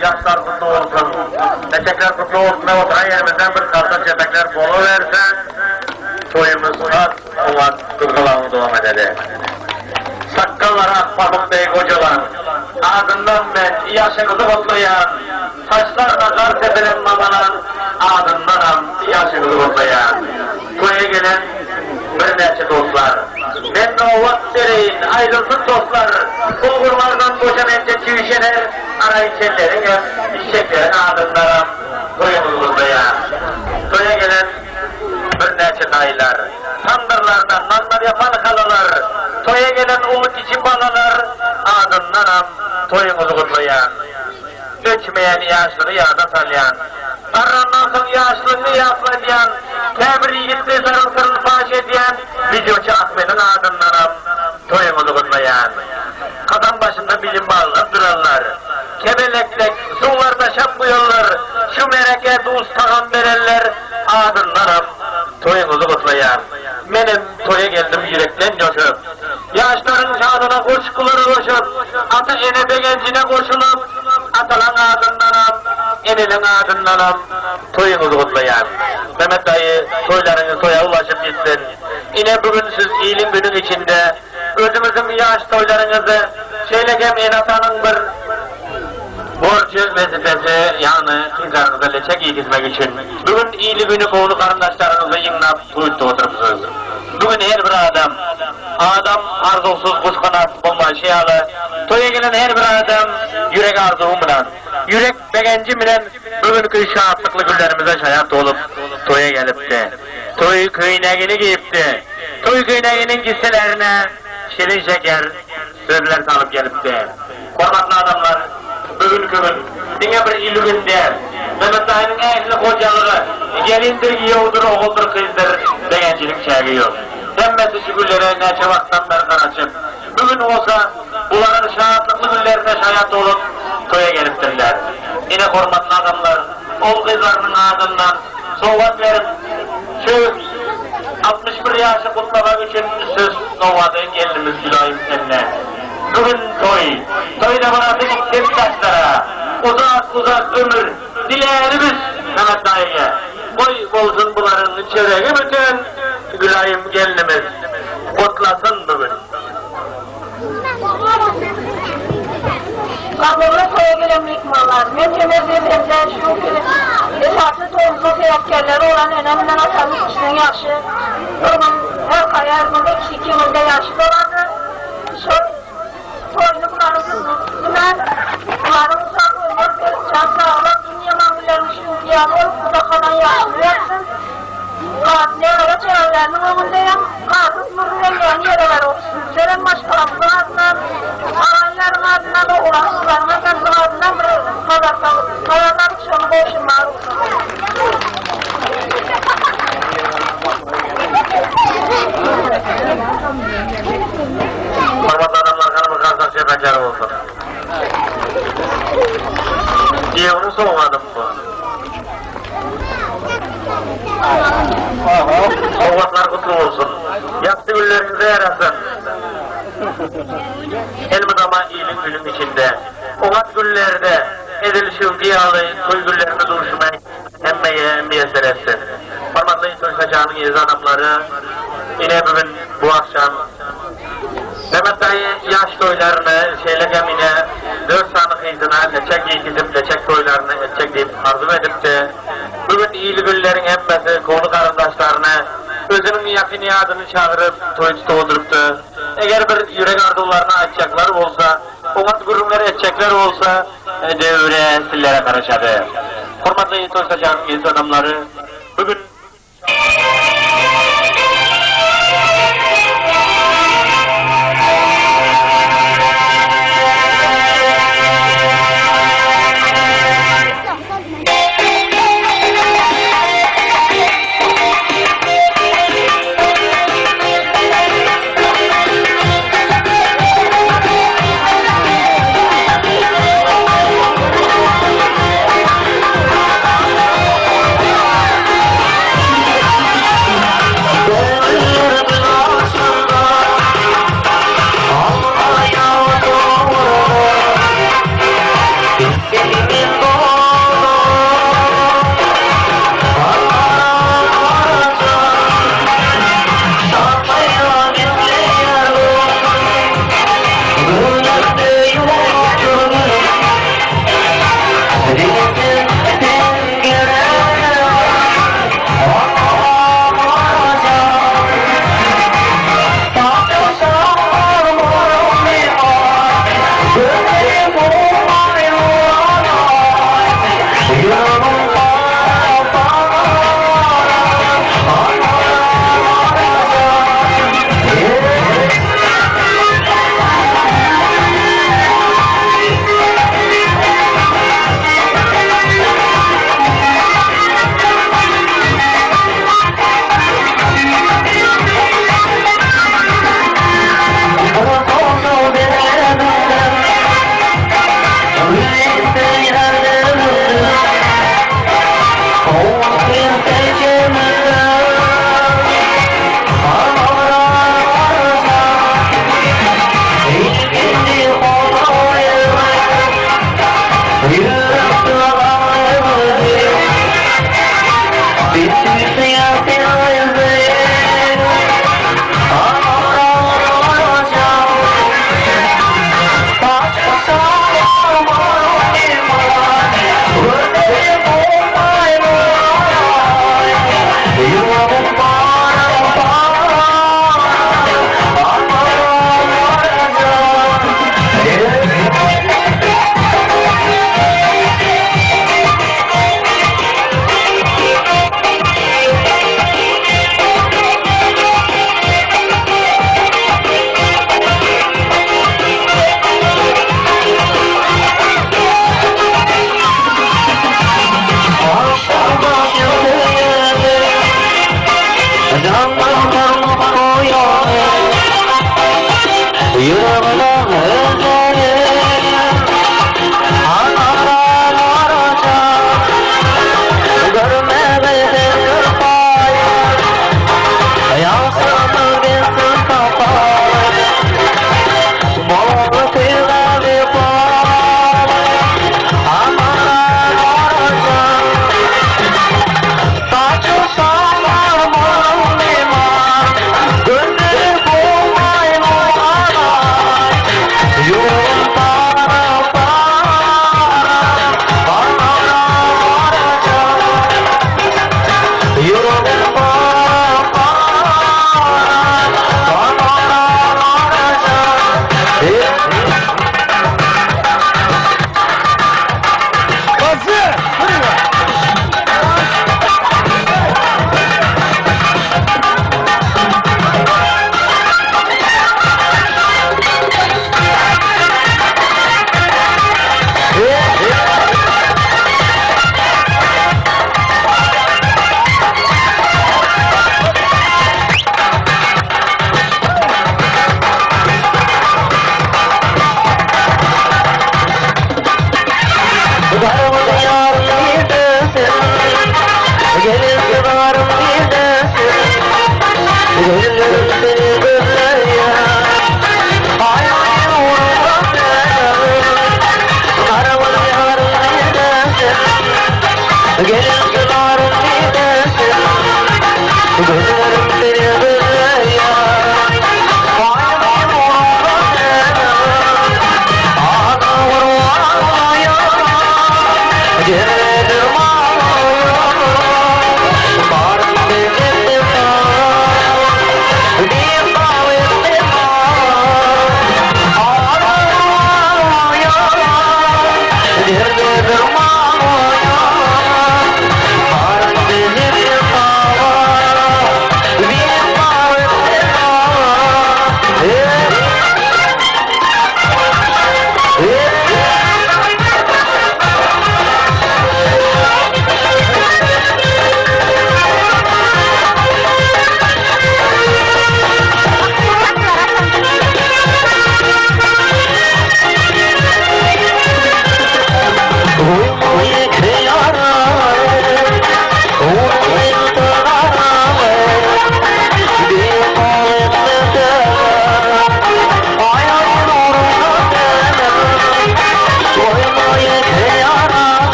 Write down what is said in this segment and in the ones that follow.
Yaşlar kutlu olsun. Teşekkürler kutlu olsun. Ve oturan yerimizden bir kardeş yemekler bolu versen toyumuz kat olan kırgılanı devam edelim. Sakkallara pamuk bey kocalan, ağzından ben yaşınızı kutlayan, saçlarına kar tepelen mamalan, ağzındanam yaşınızı kutlayan. Toya gelen bir neçe dostlar, ben de o vakit vereyin, ayrılsın dostlar, bulgurlardan boşan ence çivişener, ana içenlerin hep işçeklerin ağzındanam, toyumuzu kutlayan. Toya gelen bir neçe dayılar, sandırlardan manlar yapan halalar, toya gelen umut için balalar, ağzındanam toyumuzu kutlayan. Göçmeyen yaşlını yağda salyan, arandan son yaşlını yaslayan, tebir yiğitli sarıl sarıl faş ediyen, videoçu Ahmet'in ağzındanam toyumuzu kutlayan. Kadam başında bilim bağlanıp durarlar, kebeleklek sularda şapkıyorlar, şu mereke duz tağam verenler, ağzındanam toyumuzu kutlayan. Benim toya geldim yürekten coşup, yaşların şanına koşkuları koşup, atı enebe gencine koşulup, atalan ağzındanam, enilin ağzındanam, toyumuzu kutlayan. Mehmet dayı toylarını toya ulaşıp gitsin. Yine bugün siz iyiliğin günün içinde, özümüzün yaş toylarınızı, şeylegem enatanın bir borcu vazifesi yani kızlarınıza leçe giydizmek için bugün iyili günü kovulu karındaşlarınızı yığınap kuyutta oturmuşsunuz. Bugün her bir adam arzusuz kuş kanat olma şeyalı, toya gelen her bir adam yürek arzuğum bilen, yürek begenci bilen bugünkü şahatlıklı günlerimize şayat olup toya gelipti. Toy köynegini giyipti. Toy köyneginin gisselerine şirin şeker sözler salıp gelipti. Hormatlı adamlar, bugünkü gün, dine bir ilginde, Mehmet dayının ehli kocalığı, gelindir, yiyovdur, oğuldur, kızdır, begencilik çekiyor. Demmesi şu güllere neçe vaktan beri karaçıp, bugün olsa, bunların şahatlıklı günlerine şayat olup, toya geliptirler. Yine hormatlı adamlar, oğul kızlarının ağzından, soğuk verip, şu 61 yaşı kutlamak için söz Nova'dan geldiğimiz Gülayim seninle. Bugün toyda bana biriktim taşlara, uzak uzak ömür, dileğimiz Mehmet dayıya. Boy olsun bunların çöregi bütün Gülayım gelinimiz kutlasın bugün. Kablola koya gelen mikmanlar, meceme birbirinden şu gibi esası tohumlu fiyatkarları olan önemlinden atamız üstüne yaşı, her kaya erminde 2 yılında yaşı dolandı. Soyunu bunların uzak olmak ve can sağlık, dünya mamullerin şu diyalı olup bu da kalan yaşını yapsın. Ne öyle çevrelerinin önündeyim, kadın mırrıyan yerler olsun. Senin başkalarının adına, ağaların adına da uğraştılarının adına kadarlar şunu boşunlar olsun. Hormatlı adamlar kanımı karsak şefekleri olsun. Diyevunu soğumadım bu. Avvatlar kutlu olsun. Yaptı güllerinize yarasın. Elmadama iyilik gülün içinde. Ovat güllerde edilişi diyalı toy güllerini duruşmaya emmeye müyesser etsin. Hormatlı İntöl Saçağı'nın yezi adamları yine bugün bu akşam Mehmet dayı yaş toylarını şeylegem yine 4 sanık izine leçek gidip leçek toylarını edecek deyip arzu edip de bugün iyili güllerin emmesi konu karındaşlarını özünün yakın adını çağırıp toycu dolduruptu. Eğer bir yürek arzularını açacaklar olsa, omat gurumları edecekler olsa devre sillere karışadı. Hormatlı İntöl Saçağı'nın yezi adamları bugün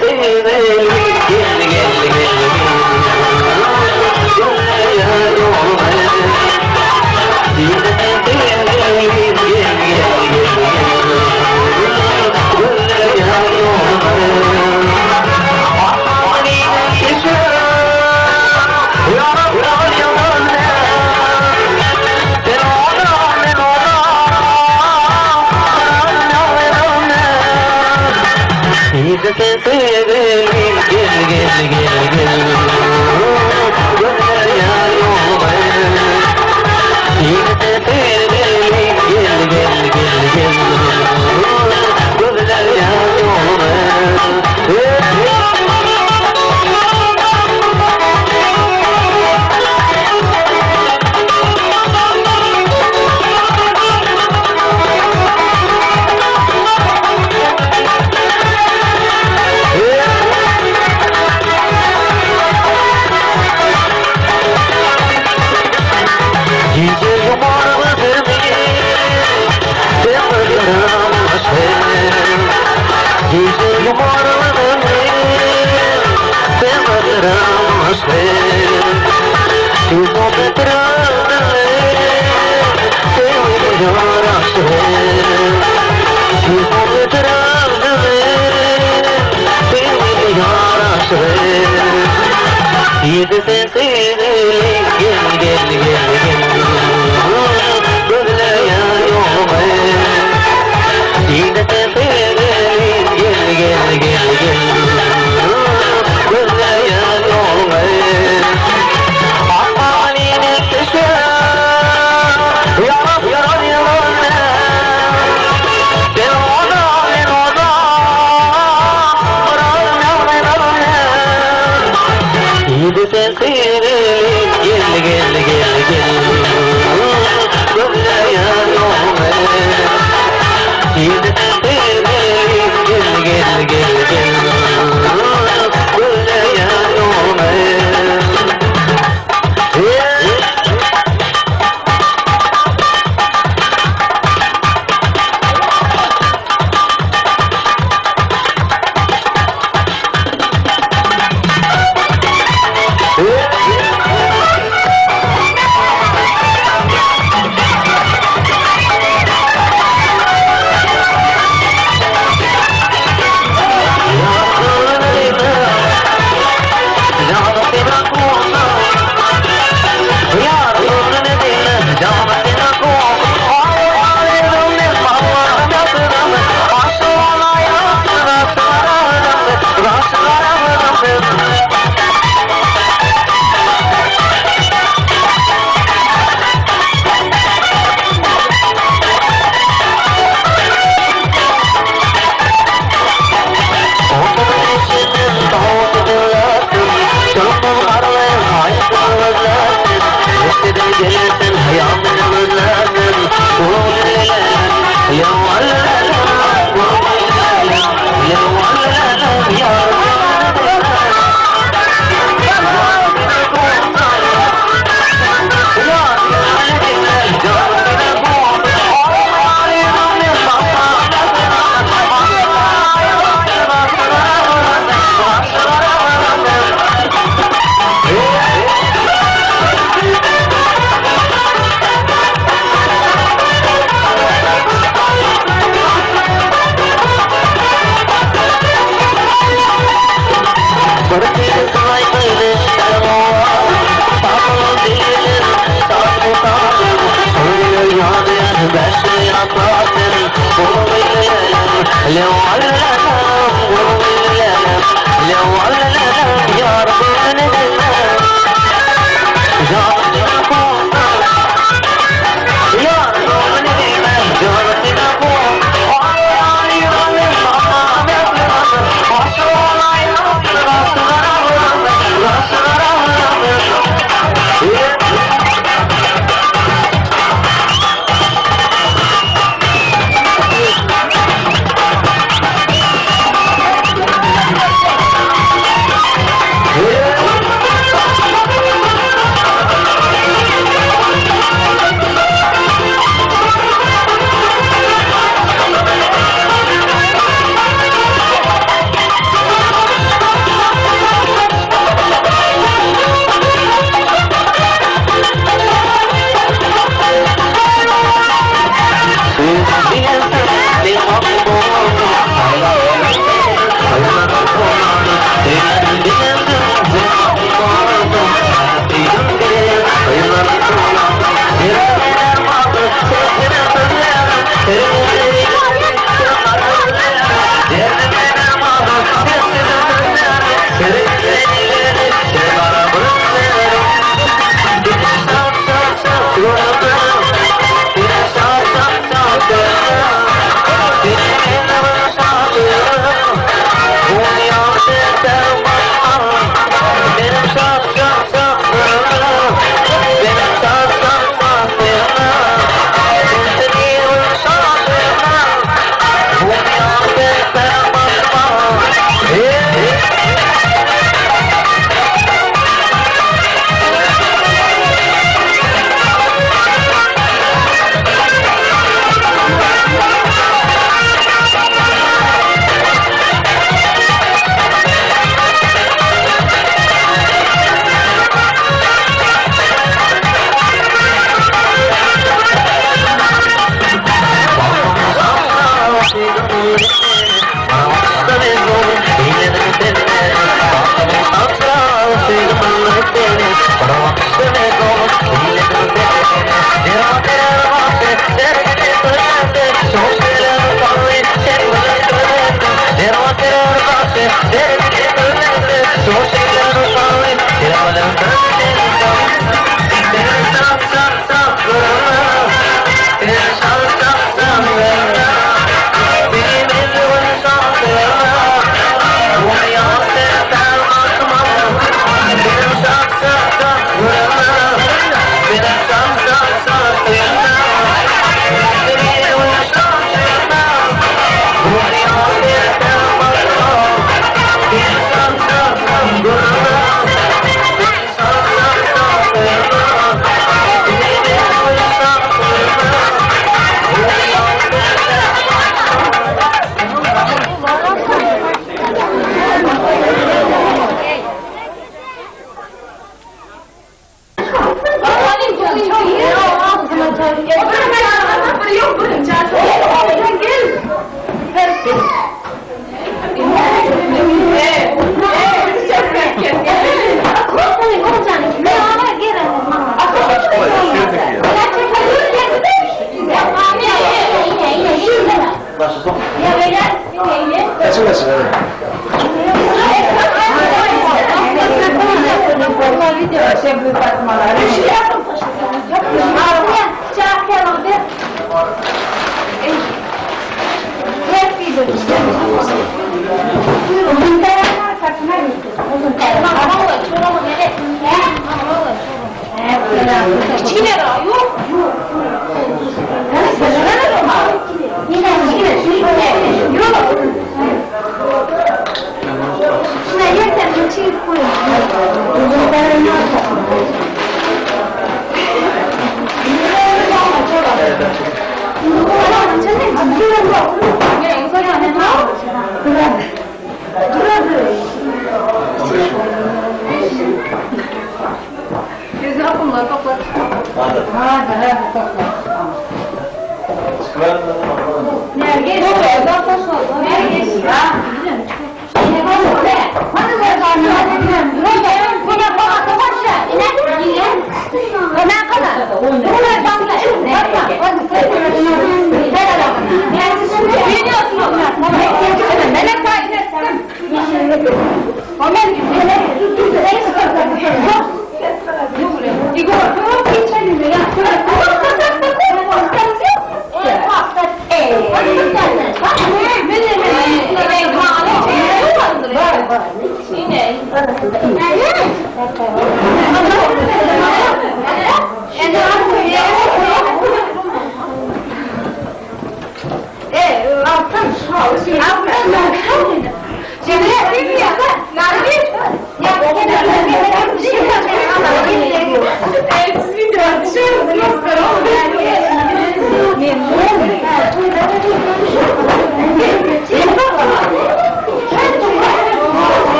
Seni Yeah.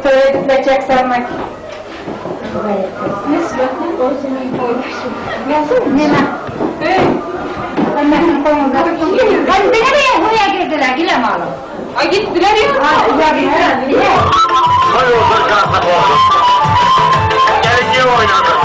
Söyledikle sevmek. Hadi nereye buraya girdiler gile malum. Ay gittiler ya. Hay olsun şanslı oğlum. Gelince oynadı.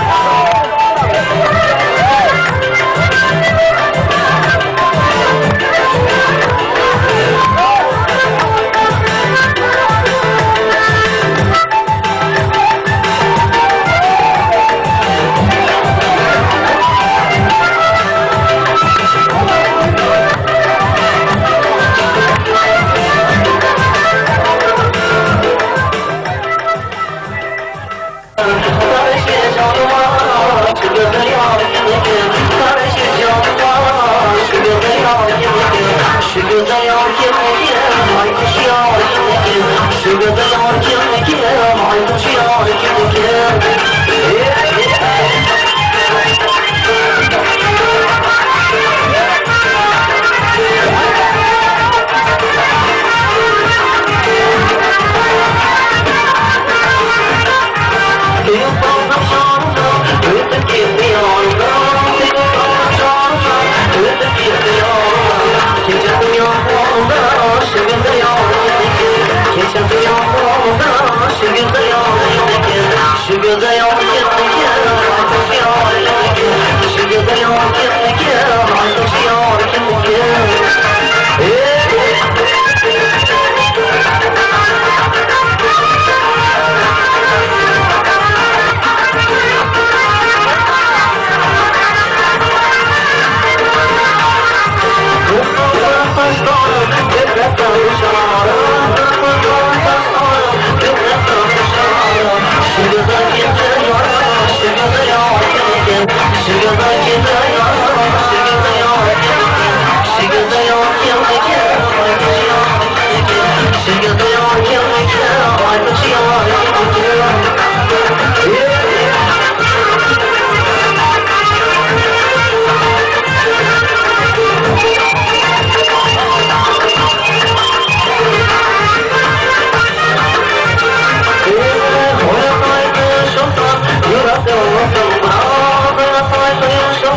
You're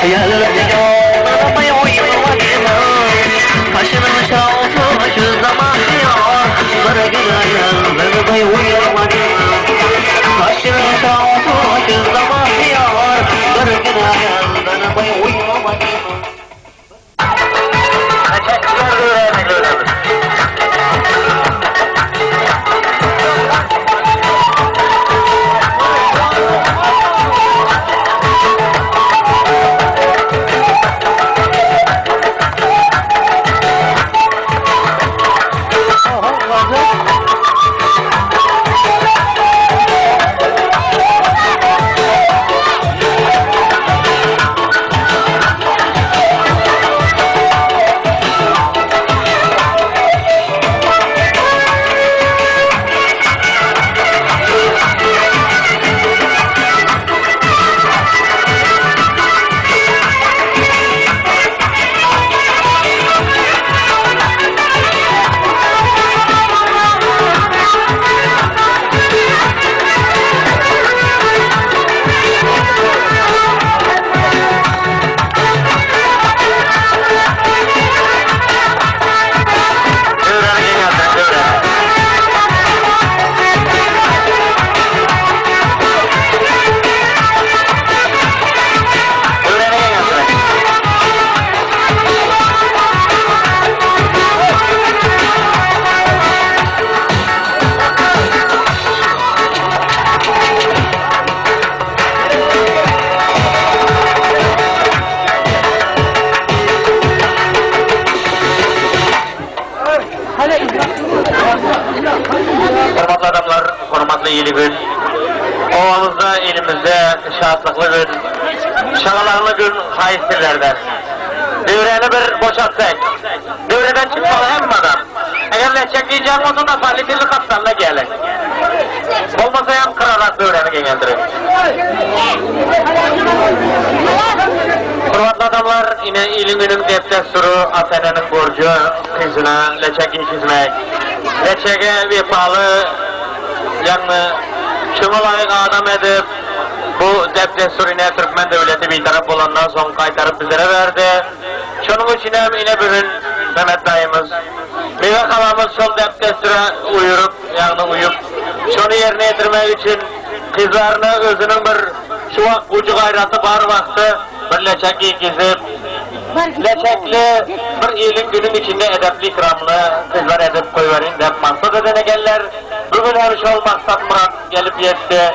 Yanılmaya uyumadım. Kaşının şaltı şu zaman diyor. Bırakın yanılmaya uyumadım. Kaşının şaltı şu zaman diyor. Bırakın yanılmaya uyumadım. Leçekler öğrenir. Hormatlı adamlar, hormatlı iyili gün. Ovamızda, elimizde şahatlıklı gün, şağalarlı gün hayistirlerden. Devreni bir boşaltsak, devreden çıkmalı hem adam. Eğer leçek diyeceğim olsa da faliteli kaptanla gelin. Olmasa hem kırarak devreni geneldirin. Hormatlı adamlar, yine iyili günün desturu, Asena'nın borcu, kızına leçek çizmek. Leçege vefalı, yani şuna layık adam edip, bu desturi'ne Türkmen devleti bir taraf olandan sonra kaytarıp bizlere verdi. Şunun için hem yine bugün Mehmet dayımız, meyve kalamız sol destura uyurup, yani uyup, şunu yerine getirmek için kızlarını özünün bir şu vakt ucu gayrası var vakti, bir leçek giyizip, leçekli bir iyilin günün içinde edepli ikramlı kızlar edip koyverin de mansat edenegeller. Bugün her şey olmazsa Murat gelip yetti.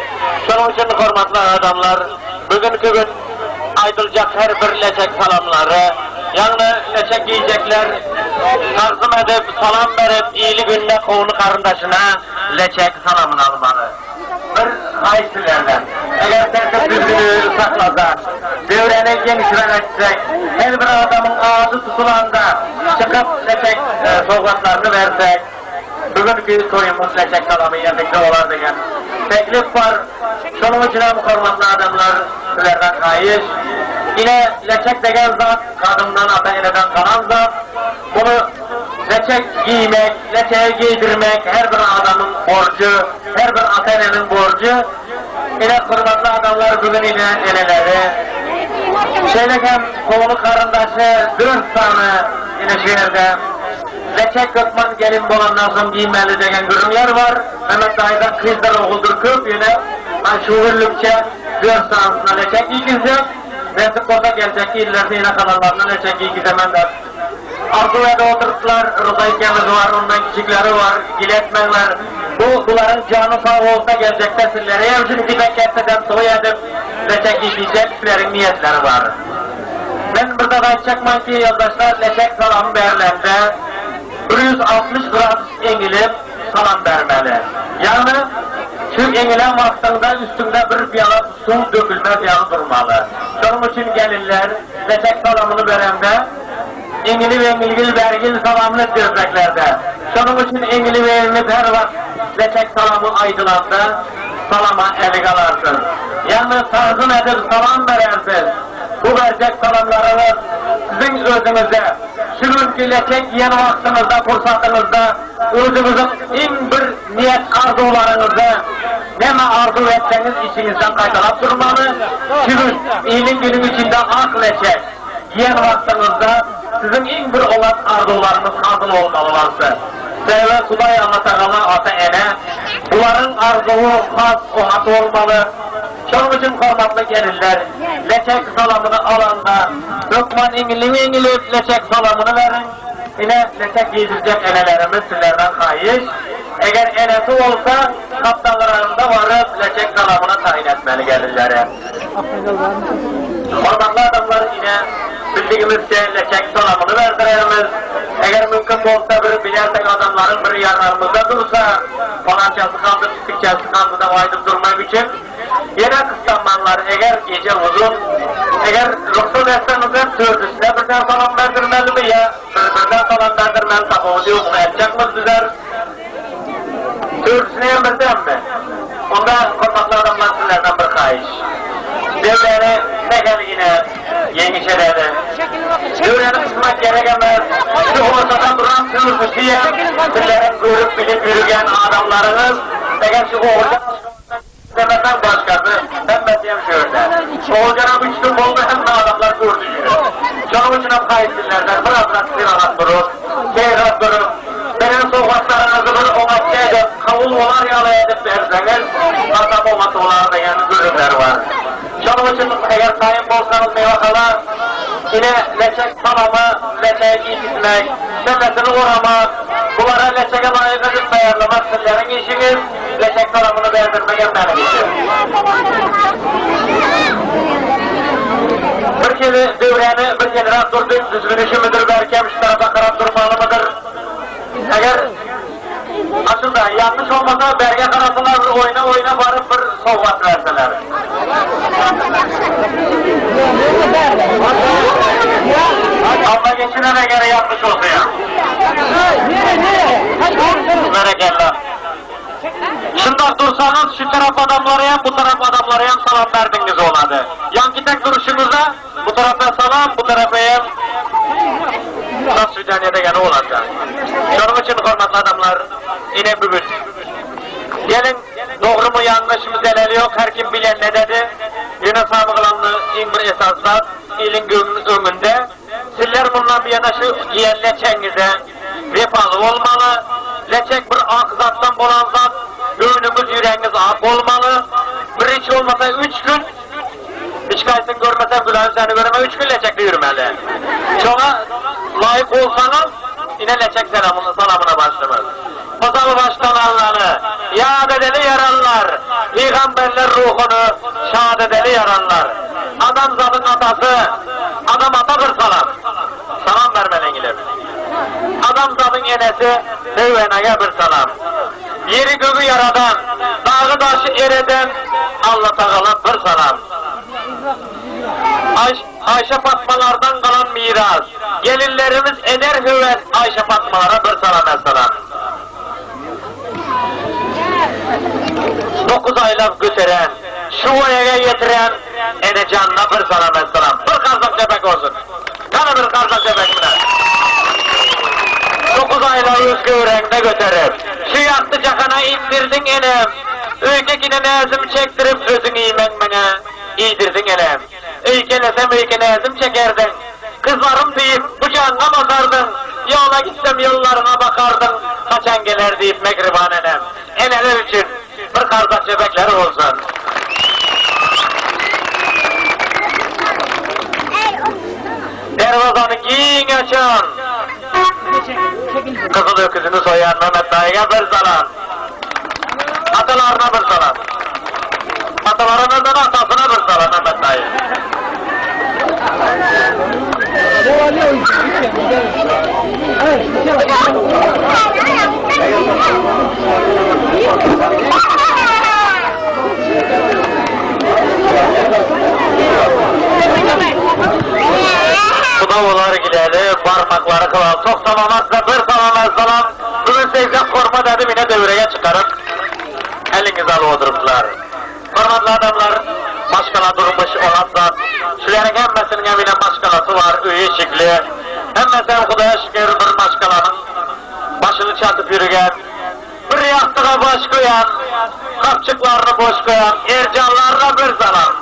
Şunun için hormatlı adamlar, bugünkü gün aydılacak her bir leçek salamları, yani leçek giyecekler, tarzım edip, salam verip, iyili günde kovunu karındaşına leçek salamını almalı. Bir haysilerden, eğer tertip düzgünü saklasa, devreni genişlen etsek, her bir adamın ağzı tutulanda çıkıp leçek sovgatlarını versek, bugünkü toyumuz leçek salamı yerdekte olar degen teklif var. Şunun için hem hormatlı adamlar sizlerden kayiş. Yine leçek degen zat, kadından ata-eneden kalan zat. Bunu leçek giymek, leçeği giydirmek her bir adamın borcu, her bir ata-enenin borcu. Yine hormatlı adamlar bugün yine eneleri. Şeyleken kovulu karındaşı 4 tane yine şehirde. Leçek Gökman gelin bolandan sonra giymeli degen görünler var. Mehmet dayıdan kızlar oğuldur köp yine. Şuurlukça 4 sansına leçek giygizecek. Nesip orada gelecek illerde yine kanallarına leçek giygizemem de. Arzu'ya oturttular, Rızayıkemiz var, ondan küçükleri var, giletmenler. Bunların canı sağ olsa gelecekler sizlere. Evcini dibek etseden soy edip leçek giygizeceklerin niyetleri var. Ben burada da çakman ki yoldaşlar leçek salam berlerde 160 gram engilip salam vermeli. Yani şu engilen vaktinde üstünde bir piyala su dökülmez yanı durmalı. Onun için gelinler leçek salamını verende engili ve engilgil vergil salamını diyeceklerdi. Onun için engili ve engilip her vakit leçek salamı aydınlandı, salama eli kalarsın. Yani tarzım edip salam verersiz. Bu verecek salamlarınız sizin özünüze, şu günkü leçek yiyen vaktinizde, fırsatınızda özünüzün en bir niyet arzularınızı neme arzu etseniz içinizden kaytalap durmalı. Şu gün iyiliğin günün içinde ak leçek. Yiyen vaxtınızda sizin en bir olan arzularınız hazır olmalı varsa. Sevve Kuday Anlatağala ata ene, bunların arzuğu has onatı olmalı. Şunun için hormatlı gelirler, leçek salamını alanda, Lokman İngilip leçek salamını verin. Yine leçek giydirecek enelerimiz sizlerden hayiş. Eğer enesi olsa, kaptanlarında varıp leçek salamını tayin etmeli gelirler. Hormatlı adamlar yine bildiğimizce leçek salamını verdiremiz. Eğer mümkün olsa bir bilersek adamların bir yanlarımızda dursa, falançası kaldı, pislikçası kaldı da vaydıp durmak için yine kıskanmanlar eğer gece uzun, eğer ruhsuz etsenizden tördüsüne birden salam verdirmeli mi ya? Birden salam verdirmeli tabi o diyorsa edecekmiz bizler. Tördüsüne birden mi? Onda korkaklı adamlar sizlerden bir kayiş. Devleri tekeligine yeniçeleri. Devlerini kısmak gerekemez. Şu ortadan duran tördüsü diye sizlerin görüp bilip yürüyen adamlarınız eğer şu orada demeden başkası, ben mesleğim şöyle. Oğulcan'a üçlü oldu hem de adamlar gördü yürü. Canım için hep kayıtsınlardan, biraz silah durur, seyrat durur. Benim sokaklarınızı bir omatça edip, kavul olar yalı edip verseniz, adam omat olar da yani görürler var. Canım için eğer sayın bolsanız meyvakalar, yine leçek salamı, leçek gitmek, demesini uğramak, bunlara leçeke layık edip ayarlamak sizlerin işiniz, leçek salamını verdirmek benim işim. Bir kere devreni, bir kere rast durduk, düzgün işi midir, belki şu tarafa karab durmalı mıdır? Eğer aslında yanlış olmasa belge karasılar oyna varıp bir sovvat verseler. Allah geçinene göre yapmış olsa ya. Berekallah. Şimdi dursanız şu taraf adamlarıya, bu taraf adamlarıya salam verdiniz oladı. Yan gidek duruşunuzda bu tarafa salam, bu tarafa hem tas sücaniyede gene olacak. Şunun için hormatlı adamlar, yine bugün. Gelin, doğru mu yanlış mı zeleli yok, her kim bilen ne dedi. Yine sabıklanlı bir esaslar, ilin önünde. Sizler bundan bir yana şu yiyen leçenize vefalı olmalı. Leçek bir ak zattan bolan zat, önünüz yüreğiniz ak olmalı. Bir hiç olmasa 3 gün, hiç kaysın görmesem Gülhan seni göreme 3 gün leçekle yürümeli. Şuna layık olsanız, yine leçek salamına başlamaz. Pazarı baştan Allah'ını, yad edeli yaranlar, peygamberler ruhunu şad edeli yaranlar. Adam zatın atası, adam ata bir salam. Salam vermeli İngiliz. Adam zatın enesi, sevveneye bir salam. Yeri göğü yaradan, dağı taşı ereden, Allah Teala bir salam. Ayşe Fatmalardan kalan miras. Gelinlerimiz eder hüvet Ayşe Fatmalara bir salam esselam. 9 aylap götüren, şu ayağa getiren, ene canına bir salam esselam. Bir kazak cebek olsun. Kana bir kazak cebek bile. 9 aylar yüzgü yüreğinde götürüp, şu yaktı cakana indirdin enem. Öykekine nezim çektirip özün iymen bana, iydirdin enem. Öykelesem öykenezim çekerdin. Kızlarım deyip bıçağına basardın. Yola gitsem yollarına bakardın. Kaçan geler deyip mekriban enem. Eneler için bir karzak cebekleri olsun. Dervazanı giyin açın. Kızıl öküzünü soyan Mehmet Dayı'ya bir salam. Atalarına bir salam. Atalarınızdan atasına bir salam Mehmet Dayı. Sınavlar gideli, parmakları kıval, çok tamamazsa bir tamamazsalam, bugün sevcek korma dedim yine devreye çıkarıp, elinize alı oturuplar. Hormatlı adamlar, başkana durmuş olan zat, şulerin hemmesinin evine başkalası var, üye şikli, hemmesen Kudaya şükür bir başkalanın başını çatıp yürüyen, bir yastığa baş koyan, kapçıklarını boş koyan, ercanlarına bir salam.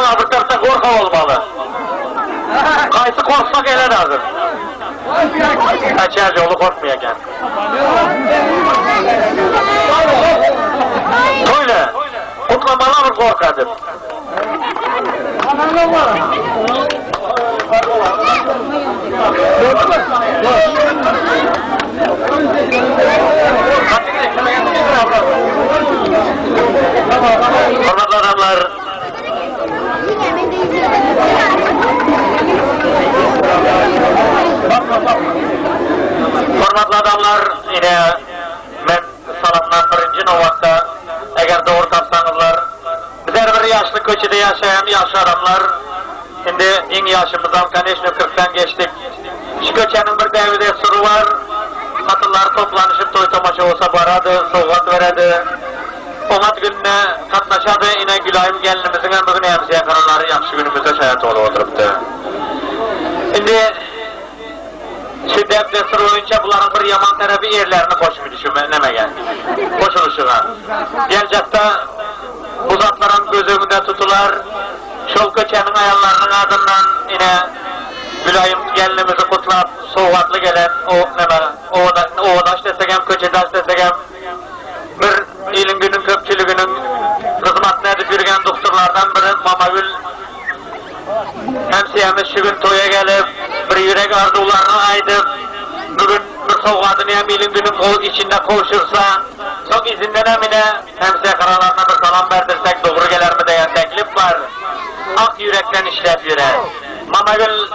hazır tarafta korka olmalı. Kaysı korksak ele de hazır. Kaçar yolu korkmayacak. Öyle. Kutlamalar mı korkadır? Hormatlı adamlar, hormatlı adamlar, yine ben salamdan birinci novakta, eğer doğru tapsanızlar, bizler bir yaşlı köçede yaşayan yaşlı adamlar, şimdi en yaşımızdan kaneşne 40'tan geçtik. Şu köçenin bir devide suru var, katıllar toplanışıp toy tamaşa olsa baradı, soğuk veredi. Omat gününe katlaşadı, yine Gülayım gelinimizin hem bugün emsiye kanalları yakşı günümüzde şayet olup oturuptu. Şimdi şiddetle sır oyunca bunların bir yaman tarafı yerlerini koşuluşuna. Gelecekte bu zatların göz önünde tutular, şol köçenin ayarlarının ardından yine Gülayım gelinimizi kutlap soğukatlı gelen oğdaş desek hem köçedaş desek hem bir ilin günün köpçülüğünün hizmetine edip yürüyen doktorlardan biri Mamagül hemsiyemiz şu gün toya gelip bir yürek arzularını aydıp bugün bir soğukatını hem ilin günün içinde koşursa çok izinden emine hemsiye karalarına bir salam verdirsek doğru gelir mi diye teklif var. Ak yürekten işlep yürek. Mamagül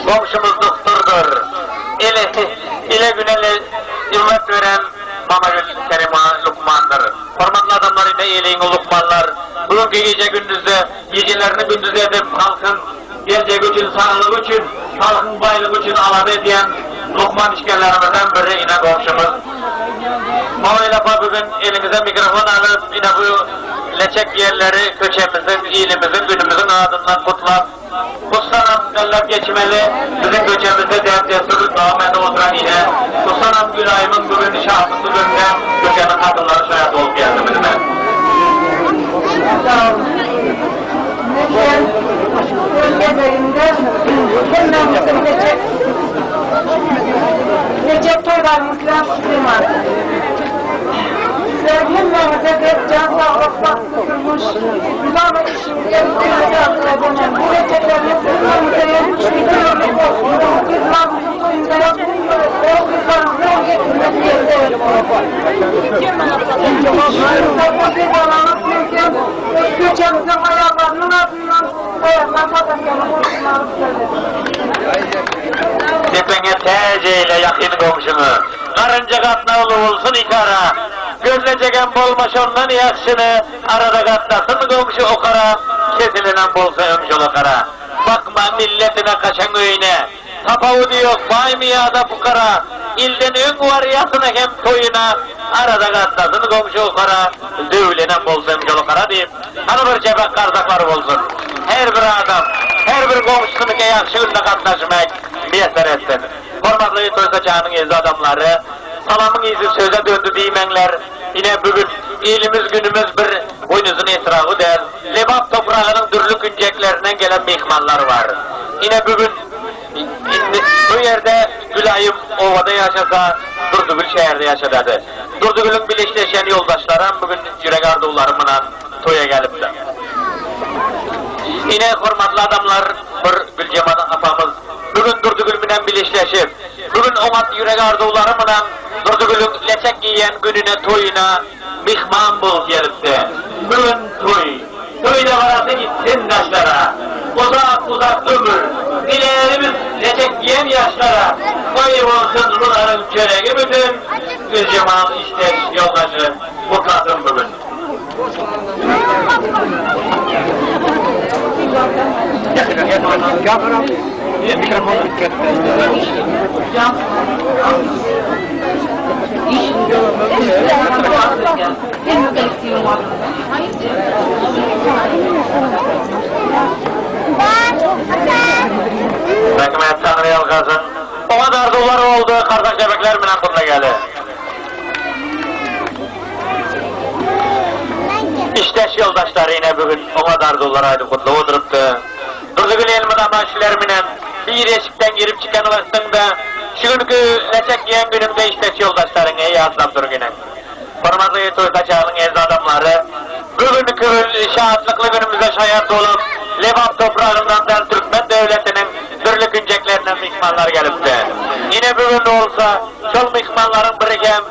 komşumuz doktordur. İle güneli ümmet veren Mamagül Kerima Lukman'dır. Hormatlı adamlar yine iyiliğin o Lukmanlar. Bugünkü gece gündüzde, gecelerini gündüz edip halkın gelecek için, sağlık için, halkın baylık için aladı ediyen Lukman işgallerimizden biri yine komşumuz. Mağayla bugün elinize mikrofon alıp yine bu leçek yerleri köçemizin, ilimizin, günümüzün adından kutlap Kustanam derler geçmeli, bizim köçemizde devdesini devam ede oturan yine Kustanam Gülayım'ın bugün şahsısı gününe köçenin kadınları şayet olup geldi bizime. Recep toylarımızdan kutluyorlar. Sevgim Mehmet'e bir can sağlıkla tutulmuş. Güzel işimize bir yardım edemem. Bu receplerimiz Mehmet'e yapmış bir yolculuk olsun. Kızlarımızın toyunda yaptık. O kızlarımızı getirmek yerine. Bu bir balanlık mümkün. Köçemizin ayarlarının ardından ayarlar patakya'nın kurtulmanı Tepene teceyle yakın komşunu, karınca katnalı olsun ikara, gözleceken bolmaş ondan yakşını, arada katlasın komşu okara, kesilinen bolsa ömşol okara. Bakma milletine kaçan öyüne, tapağı diyor baymaya da fukara, ilden ön var yasına hem toyuna, arada katlasın komşu okara, dövlenen bolsa ömşol okara deyip, hani bir cebek karzakları olsun. Her bir adam, her bir komşusunu ki yakşı günde katlaşmak, müyesser etsin. Hormatlı toysa çağının ezdi adamları, salamın izi söze döndü deymenler, yine bugün ilimiz günümüz bir boynuzun etrafı der, Lebap toprağının dürlü günceklerinden gelen mihmanlar var. Yine bugün bu yerde Gülayım ovada yaşasa, Durdugül şehirde yaşadadı. Durdugül'ün birleşleşen yoldaşlarım bugün yürek arzularımla toya gelip de. Yine hormatlı adamlar, bir Gülcemal apamız, bugün Durdugül bilen birleşleşip, bugün Omat yürek arzularımla Durdugül'ün leçek giyen gününe toyuna mihman bul gelipti. Bugün toyda varası gitsin taşlara, uzak ömür, dileğlerimiz leçek giyen yaşlara, koyu olsun bunların çöreği bütün, Gülcemal işte yoldaşı mutlasın bugün. Hükümet Tanrı yalgasın. O kadar dolar oldu, kardeş bebekler bilen bununla geldi. İşte yoldaşları yine bugün bugün ona dardılar aydı kutlu oturuptu. Durdu gül elmadan başlar minen bir eşikten girip çıkan vaktında şu günkü leçek yiyen günümde işleç yoldaşların iyi atlam durginen. Formatlı toyda çağının ezdi adamları bugünkü şahatlıklı günümüze şayat olup Levant toprağından da Türkmen devletinin türlü günceklerinden mihmanlar gelipti. Yine bugün olsa çol mihmanların biriken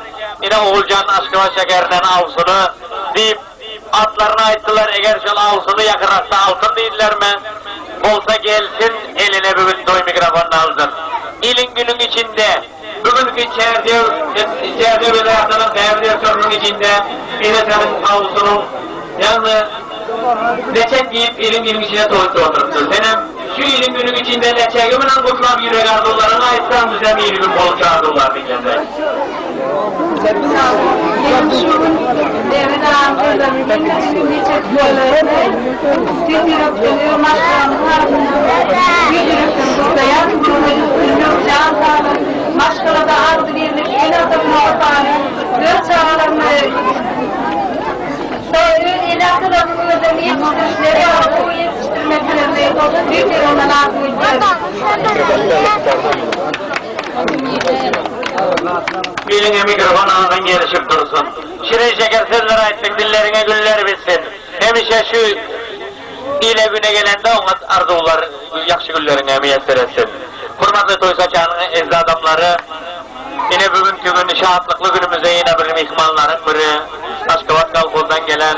yine Oğulcan Aşkıva Şeker'den avsunu deyip atlarına aittiler eğer şol avsunu yakırasa altın değiller mi? Olsa gelsin eline bugün doy mikrofonunu alsın. İlin günün içinde bugünkü içeride vilayetinin değerli sorunun içinde yine senin avsunun yani leçek giyip ilin günün içine oturttu. Senin şu ilin günün içinde leçeğimin kutlam yürek arzularına aitsen bize bir ilgin bol çağırdılar diyeceğiz. Maşkalada ardı birlik, el adamın ortağını, göz çağlarını, soyun el adamın ödemi yetiştirişleri aldı, bu yetiştirmeklerinde oldu, büyük bir ondan ardı Biline mikrofon ağzın gelişip dursun. Şirin şeker sözler aittik, dillerine güller bitsin. Hemişe şu ile güne gelende ona arzular, yakşı güllerine emniyet veresin. Hurmatlı Toysa Çağı'nın ezdi adamları, yine bugünkü gün şahatlıklı günümüze yine bir mihmanların biri, Aşkavat Kalkol'dan gelen,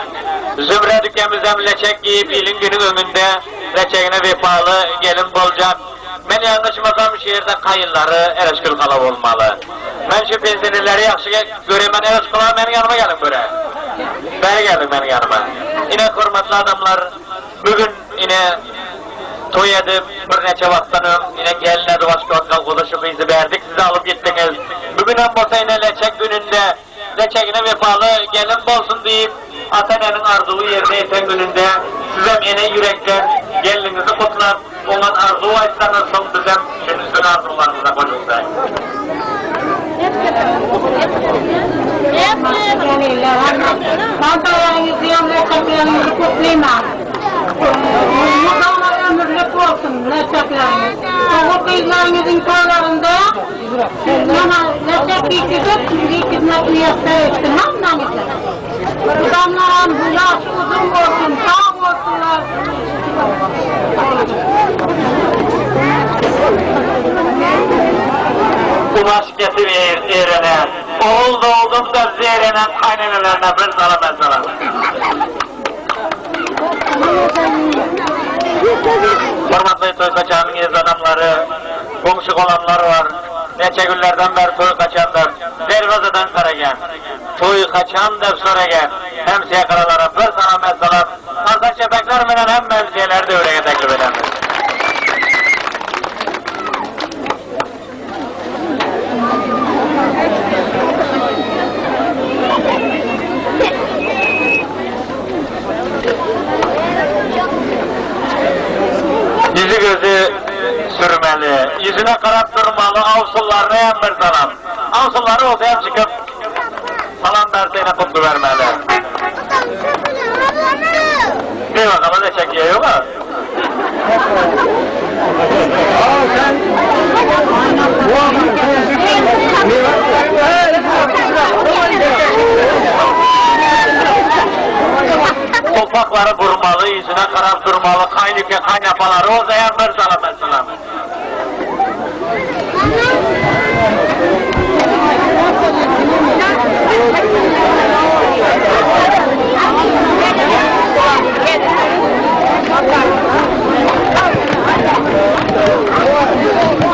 Zümre dükkanımızdan leçek giyip ilin günün önünde, leçeğine vefalı gelin bolcak. Ben yanlışmasam şehirde kayınları Ereşkül Kalav olmalı. Ben şu pensiyenerleri yakşı göreyim, ben Ereşkül Kalav benim yanıma gelin böyle. Beni gelin benim yanıma. Yine hürmetli adamlar, bugün yine toy edip bir neçe vaktanın yine geline de başka vaktan koduşu kıyızı verdik, sizi alıp gittiniz. Bugün en bosa yine leçek gününde, leçekine vefalı gelin bolsun deyip, Atene'nin arzulu yerine eten gününde, sizem yine yürekten gelinizi kutlar, onun arzu açsanız son bizem şunun üstüne arzularınıza koyulsa. Mantalarınızı yanına çaklarınızı kutlayma. Mutlaka ömürlük olsun leçekleriniz. O kıyılarınızın kollarında leçek giyip hizmetini yaptırırsın. Anlamızda. Adamların bu yaşı uzun olsun, sağ olsunlar. Kumaş getir eğrene, oğul doğdum da zeyrenen kaynenelerine bir salam salam. Hürmetli Toysa Çağı'nın ez adamları, komşu olanlar var. Neçe günlerden beri toy kaçandır. Dervazadan karagen. Toy kaçan dep soragen. Hem siyakaralara bir salam salam. Kardeş yapaklar menen hem mevziyeler de öyle teklif edemiz. Yüzü gözü sürmeli, yüzüne karap durmalı, avsullarına hem bir salam. Avsulları ortaya çıkıp salam derseyine kutlu vermeli. Bir bakalım ne çekiyor yok mu? Topakları vurmalı, yüzüne karap durmalı, kaynıke kaynapaları o zayan bir salam mesela.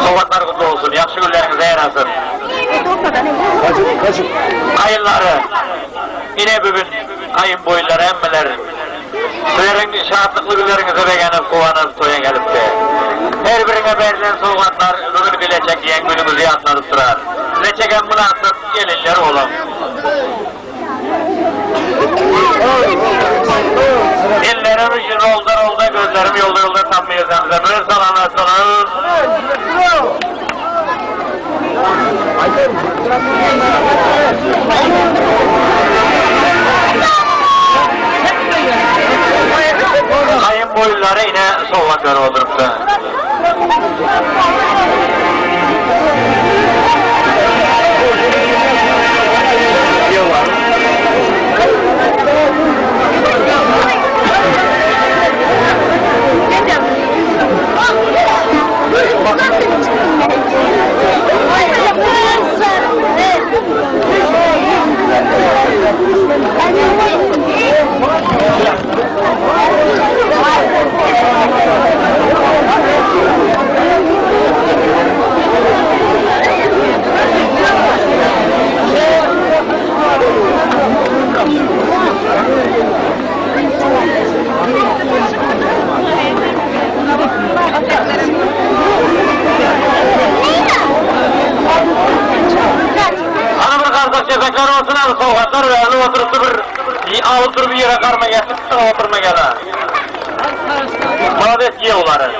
Soğuklar kutlu olsun, yakşı günlerinize yarasın. Kayınları, yine bugün kayın boyları, emmeler, sizlerin şahatlıklı günlerinize beğenip kovanıp toya gelip de, her birine verilen soğuklar bugün bilecek yiyen günümüzü yatladıp durar. Size çeken münasip gelinler oğlum. Ellerim işin rolda gözlerim yolda sanmayacağım size. Böyle salamlarsınız. Hayır. kardeşleri yine soğukları oturuptu. Çocuklar olsun abi soğuklar ve alıp oturup bir yere karma gelsin, oturma gel ha. Mağdet ye onları.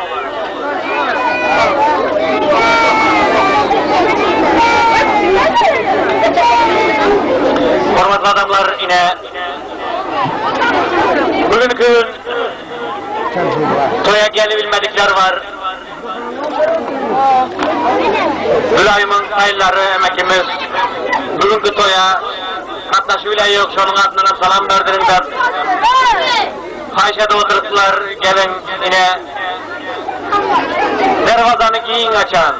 Hormatlı adamlar yine bugünkü toya gelebilmedikler var. Mülayim'in sayıları emekimiz bugünkü toya katlaşıyla yok, şunun adına salam verdirimler. Hayşe'de oturuplar, gelin yine dervazanı giyin açan,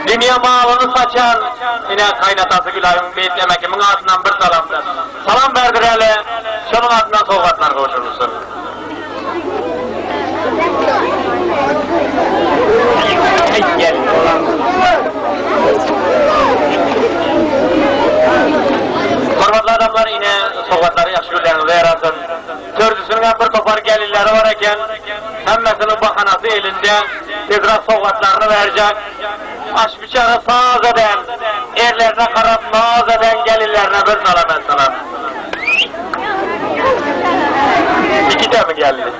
dünya malını saçan, yine kaynatası Gülay'ın beyit emekimin adından bir salamdır. Salam verdireli, şunun adına soğukatlar koşulursun. Gel. Hormatlı adamlar yine soğukatları yaşıyorlarını verasın. Tördüsünün bir topar gelirleri var eken, hemmesinin bahanası elinde, tezrak soğukatlarını verecek. Aş bıçağı sağız eden, erlerine karab naz eden gelirlerine bir salam et salam. İki de mi geldi?